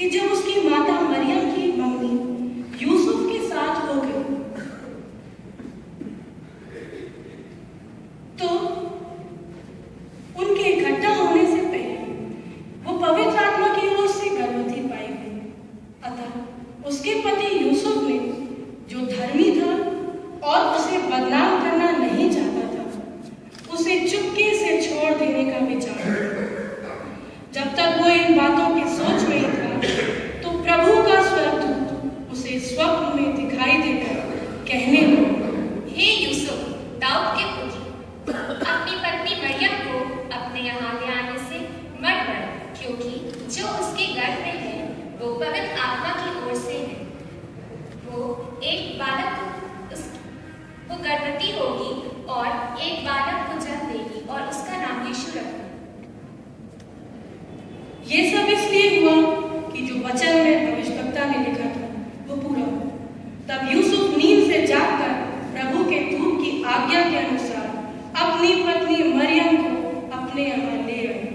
कि जब उसकी माता मरियम की मंगनी यूसुफ के साथ हो गई तो उनके इकट्ठा होने से पहले वो पवित्र आत्मा की ओर से गर्भवती पाई गई। अतः उसके पति यूसुफ ने, जो धर्मी था और उसे बदनाम करना नहीं चाहता था, उसे चुपके से छोड़ देने का विचार किया। जब तक वो इन बातों की सोच में ही था तो प्रभु का स्वर्गदूत उसे स्वप्न में दिखाई देकर कहने लगा, हे यूसुफ, दाऊद के पुत्र, अपनी पत्नी मरियम को अपने यहाँ ले आने से मत डर, क्योंकि जो उसके गर्भ में है वो पवित्र आत्मा की ओर से है। वो गर्भवती होगी और एक बालक को जन्म देगी और उसका नाम यीशु रखना। ये सब इसलिए हुआ कि जो वचन में भविष्यवक्ता ने लिखा था वो पूरा हो। तब यूसुफ नींद से जागकर प्रभु के दूत की आज्ञा के अनुसार अपनी पत्नी मरियम को अपने यहाँ ले आए।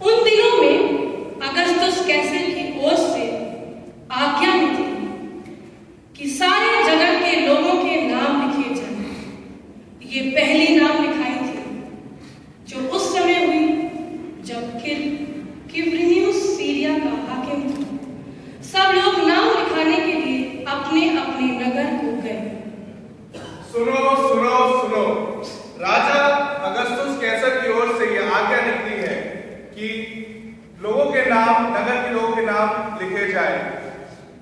उन दिनों में अगस्तुस कैसर की ओर से आज्ञा निकली कि सारे जगत के लोगों के नाम लिखे जाएं। ये पहली नाम लिखाई थी जो उस समय हुई जब क्विरिनियुस सीरिया का हाकिम था। सब लोग नाम लिखाने के लिए अपने अपने नगर को गए। सुनो सुनो सुनो, राजा अगस्तुस कैसर की ओर से यह आज्ञा निकली है कि लोगों के नाम, नगर के लोगों के नाम लिखे जाए,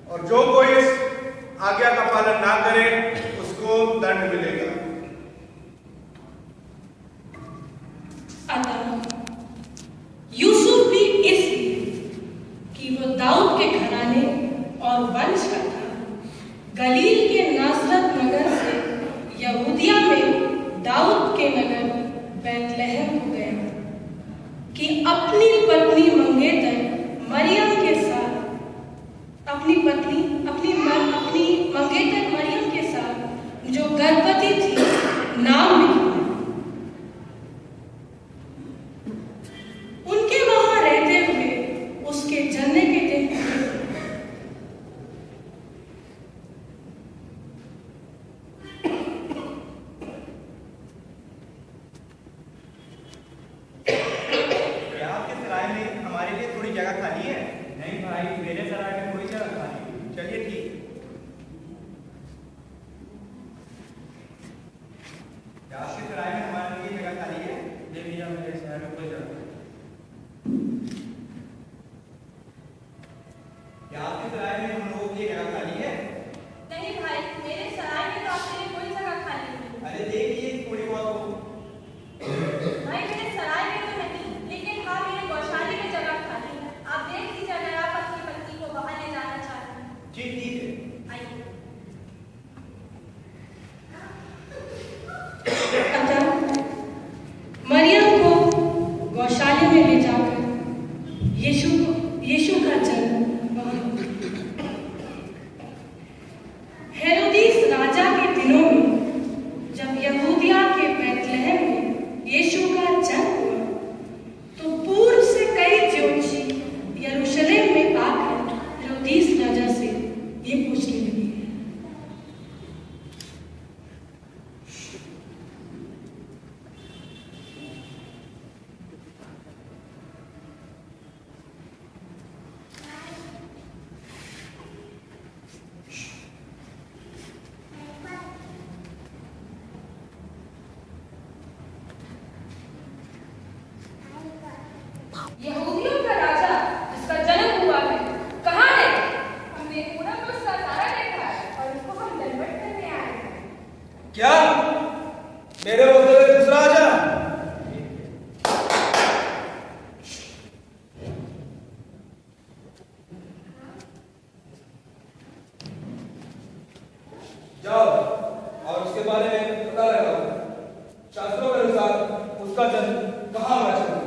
और जो कोई इस आज्ञा का पालन ना करे उसको दंड मिलेगा। यूसुफ भी इसलिए कि वो दाऊद के घराने और वंश का था, गलील के नासरत नगर से यहूदिया में दाऊद के नगर बैतलहम को गया कि अपनी पत्नी मंगेतर मरियम के साथ अपनी मंगेतर मरियम के साथ जो गर्भवती थी नाम लिखा। उनके वहां रहते हुए उसके जन्म के दिन आपके सराय में हमारे लिए थोड़ी जगह खाली है? नहीं भाई, मेरे सराय में कोई जगह खाली नहीं। चलिए ठीक। क्या आपके सराय में हमारे लिए जगह खाली है? नहीं भैया, मेरे शहर में कोई जगह नहीं। क्या आपके सराय में हम लोगों की जगह खाली है? नहीं भाई, मेरे सराय में तो आपके लिए कोई जगह खाली नहीं। अरे देखिए थोड़ी बहुत हो। भाई मेरे सराय में तो नहीं, लेकिन हाँ मेरे गौशाले में जगह खाली है। आप देख लीजिए अगर आप अपनी पत्नी को वहां ले जाना चाहते हैं। जी ठीक है, आइए। अतः मरियम को गौशाले में ले जाकर यीशु का जन्म वहां हुआ। हेरोदिस राजा के दिनों में जब यहूदिया के बैतलहम में यीशु का जन्म हुआ तो पूर्व से कई ज्योतिषी यरूशलेम में आकर हेरोदिस राजा से ये पूछने लगे, यहूदियों का राजा जिसका जन्म हुआ है कहाँ है? हमने पूरा उसका सारा देखा है और उसको हम दंडवत करने आए हैं। क्या मेरे बोलते हुए दूसरा राजा? जाओ और उसके बारे में पता लगाओ। शास्त्रों के अनुसार उसका जन्म कहाँ होना चाहिए?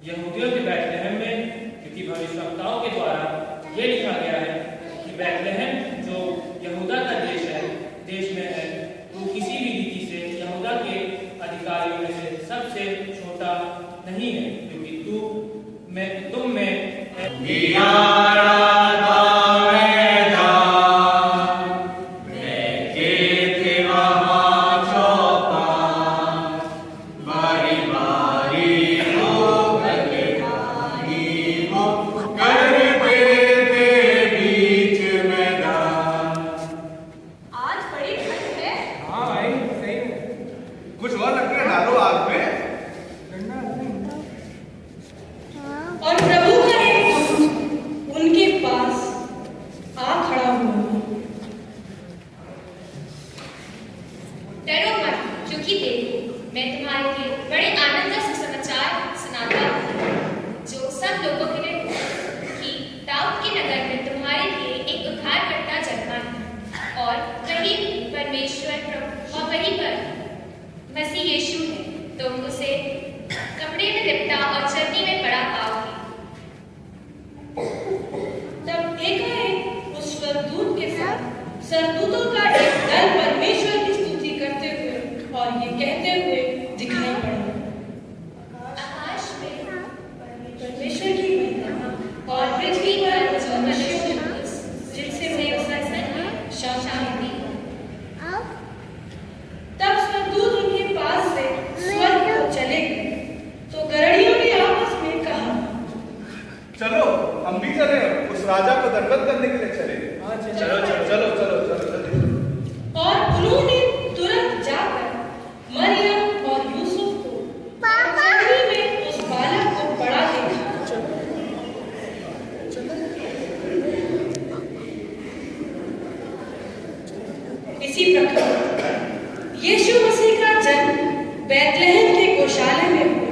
यहूदियों के बैतलहम में, क्योंकि भविष्यवक्ताओं के द्वारा ये लिखा गया है कि बैतलहम जो यहूदा का देश में है, वो किसी भी रीति से यहूदा के अधिकारियों में से सब सबसे छोटा नहीं है, क्योंकि तुम में कुछ और रखकर डालो आग में। और प्रभु का एक दूत उनके पास आ खड़ा हुआ। डरो मत, क्योंकि देखो मैं तुम्हारे लिए बड़े आनंद का सुसमाचार सुनाता हूँ, जो सब लोगों के लिए हो, कि दाऊद के नगर में तुम्हारे लिए एक उद्धारकर्ता जन्मा है, और वही परमेश्वर प्रभु और वही पर मसीह यीशु है। तुम उसे कपड़े में लिपटा और चरनी में पड़ा पाओगे। तब एकाएक उस स्वर्गदूत के साथ सरदूतों का एक दल परमेश्वर की स्तुति करते हुए और ये कहते हुए दिखाई पड़ा, आकाश में परमेश्वर की महिमा और पृथ्वी पर जो मनुष्य जिनसे वे शांति। तब स्वर्गदूत उनके पास से स्वर्ग को चले गए, तो गरणियों ने आपस में कहा, चलो हम भी चले, उस राजा को दंडवत करने के लिए चले। चलो चलो चलो चलो चलो चलो। और उन्होंने तुरंत जाकर मरियम और यूसुफ को चरनी में उस बालक को पड़ा देखा। इसी प्रकार यीशु मसीह का जन्म बैतलहम के गौशाले में हुआ।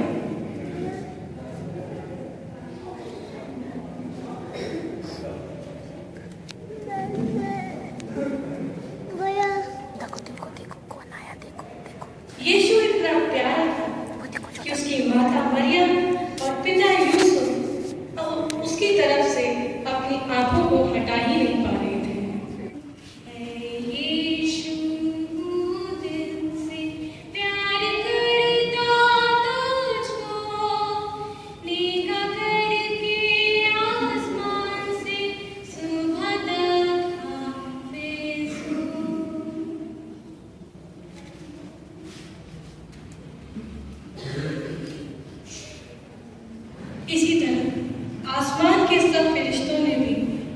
यीशु इतना प्यारा था कि उसकी माता मरियम और पिता यूसुफ उसकी तरफ से अपनी आंखों को हटा ही नहीं पा रहे थे। यीशु दिल से प्यार करता तुझको, निगाह करके आसमान से सुबह तक हाफिज़ हूँ। इसी तरह आसमान के सब फरिश्तों ने भी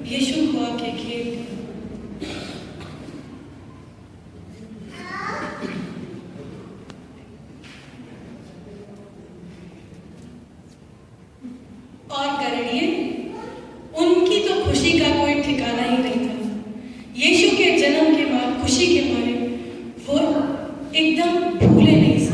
यीशु को आके घेर लिया। और गरणिये, उनकी तो खुशी का कोई ठिकाना ही नहीं था। यीशु के जन्म के बाद खुशी के मारे वो एकदम भूले नहीं सके।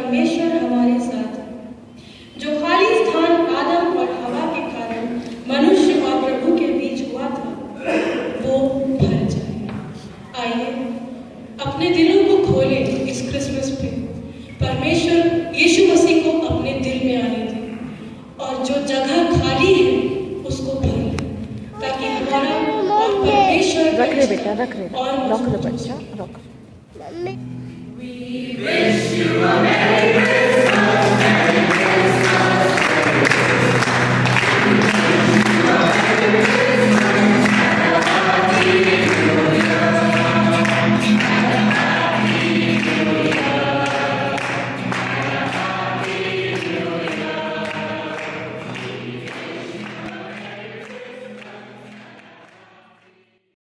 परमेश्वर हमारे साथ है। जो खाली स्थान आदम और हवा के कारण मनुष्य और प्रभु के बीच हुआ था, वो भर जाए। आइए अपने दिलों को खोलें इस क्रिसमस पे। परमेश्वर यीशु मसीह को अपने दिल में आने दें और जो जगह खाली है उसको भर लें, ताकि हमारा और परमेश्वर का रिश्ता और मजबूत हो। We wish you a Merry